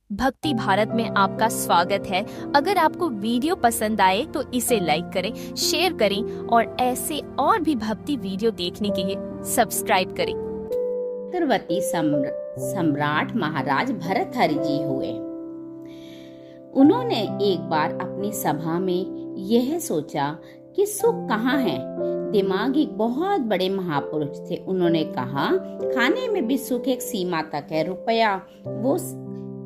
भक्ति भारत में आपका स्वागत है। अगर आपको वीडियो पसंद आए तो इसे लाइक करें, शेयर करें और ऐसे और भी भक्ति वीडियो देखने के लिए सब्सक्राइब करें। चक्रवर्ती सम्राट महाराज भर्तृहरि जी हुए। उन्होंने एक बार अपनी सभा में यह सोचा कि सुख कहाँ है। दिमाग एक बहुत बड़े महापुरुष थे। उन्होंने कहा, खाने में भी सुख एक सीमा तक है। रुपया वो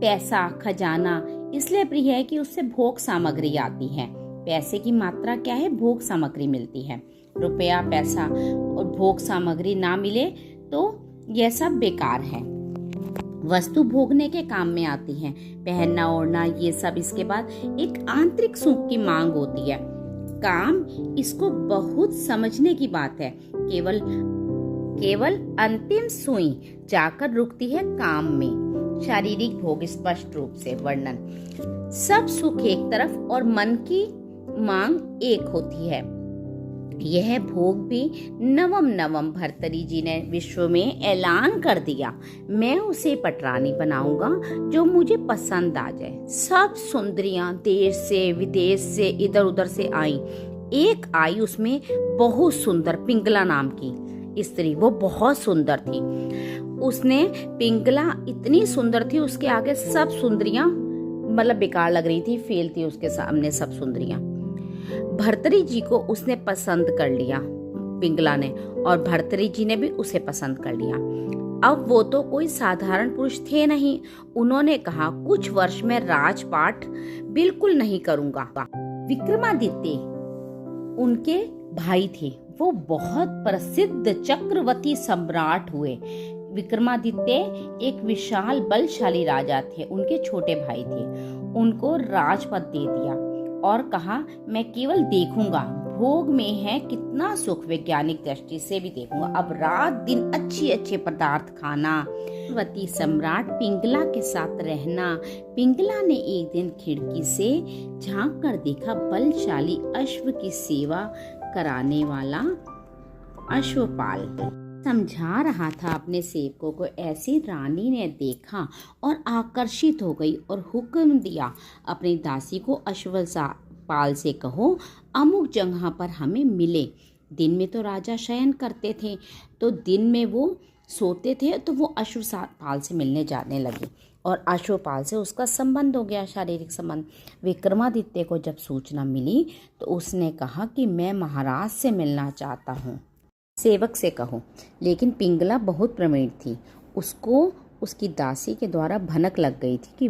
पैसा खजाना इसलिए प्रिय है कि उससे भोग सामग्री आती है। पैसे की मात्रा क्या है? भोग सामग्री मिलती है। रुपया पैसा और भोग सामग्री ना मिले तो यह सब बेकार है। वस्तु भोगने के काम में आती है, पहनना ओढ़ना ये सब। इसके बाद एक आंतरिक सुख की मांग होती है। काम इसको बहुत समझने की बात है। केवल अंतिम सुई जाकर रुकती है काम में। शारीरिक भोग स्पष्ट रूप से वर्णन। सब सुख एक तरफ और मन की मांग एक होती है। यह भोग भी नवम भर्तृहरि जी ने विश्व में ऐलान कर दिया। मैं उसे पटरानी बनाऊंगा जो मुझे पसंद आ जाए। सब सुंदरियां देश से विदेश से इधर उधर से आई। एक आई, उसमें बहुत सुंदर पिंगला नाम की स्त्री, वो बहुत सुंदर थी। उसने पिंगला इतनी सुंदर थी, उसके आगे सब सुंदरियां मतलब बेकार लग रही थी, फेल थी उसके सामने सब सुंदरियां। भर्तृहरि जी को उसने पसंद कर लिया पिंगला ने, और भर्तृहरि जी ने भी उसे पसंद कर लिया। अब वो तो कोई साधारण पुरुष थे नहीं। उन्होंने कहा, कुछ वर्ष में राजपाट बिल्कुल नहीं करूंगा। विक्रमादित्य उनके भाई थे। वो बहुत प्रसिद्ध चक्रवर्ती सम्राट हुए। विक्रमादित्य एक विशाल बलशाली राजा थे। उनके छोटे भाई थे। उनको राजपद दे दिया और कहा, मैं केवल देखूंगा भोग में है कितना सुख, वैज्ञानिक दृष्टि से भी देखूंगा। अब रात दिन अच्छे पदार्थ खाना, चक्रवर्ती सम्राट पिंगला के साथ रहना। पिंगला ने एक दिन खिड़की से झांक कर देखा, बलशाली अश्व की सेवा कराने वाला अश्वपाल समझा रहा था अपने सेवकों को। ऐसी रानी ने देखा और आकर्षित हो गई और हुक्म दिया, अपनी दासी को अश्वपाल से कहो, अमुक जगह पर हमें मिले। दिन में तो राजा शयन करते थे, तो दिन में वो सोते थे, तो वो अश्वपाल से मिलने जाने लगे और अश्वपाल से उसका संबंध हो गया, शारीरिक संबंध। विक्रमादित्य को जब सूचना मिली तो उसने कहा कि मैं महाराज से मिलना चाहता हूँ, सेवक से कहो। लेकिन पिंगला बहुत प्रवीण थी। उसको उसकी दासी के द्वारा भनक लग गई थी कि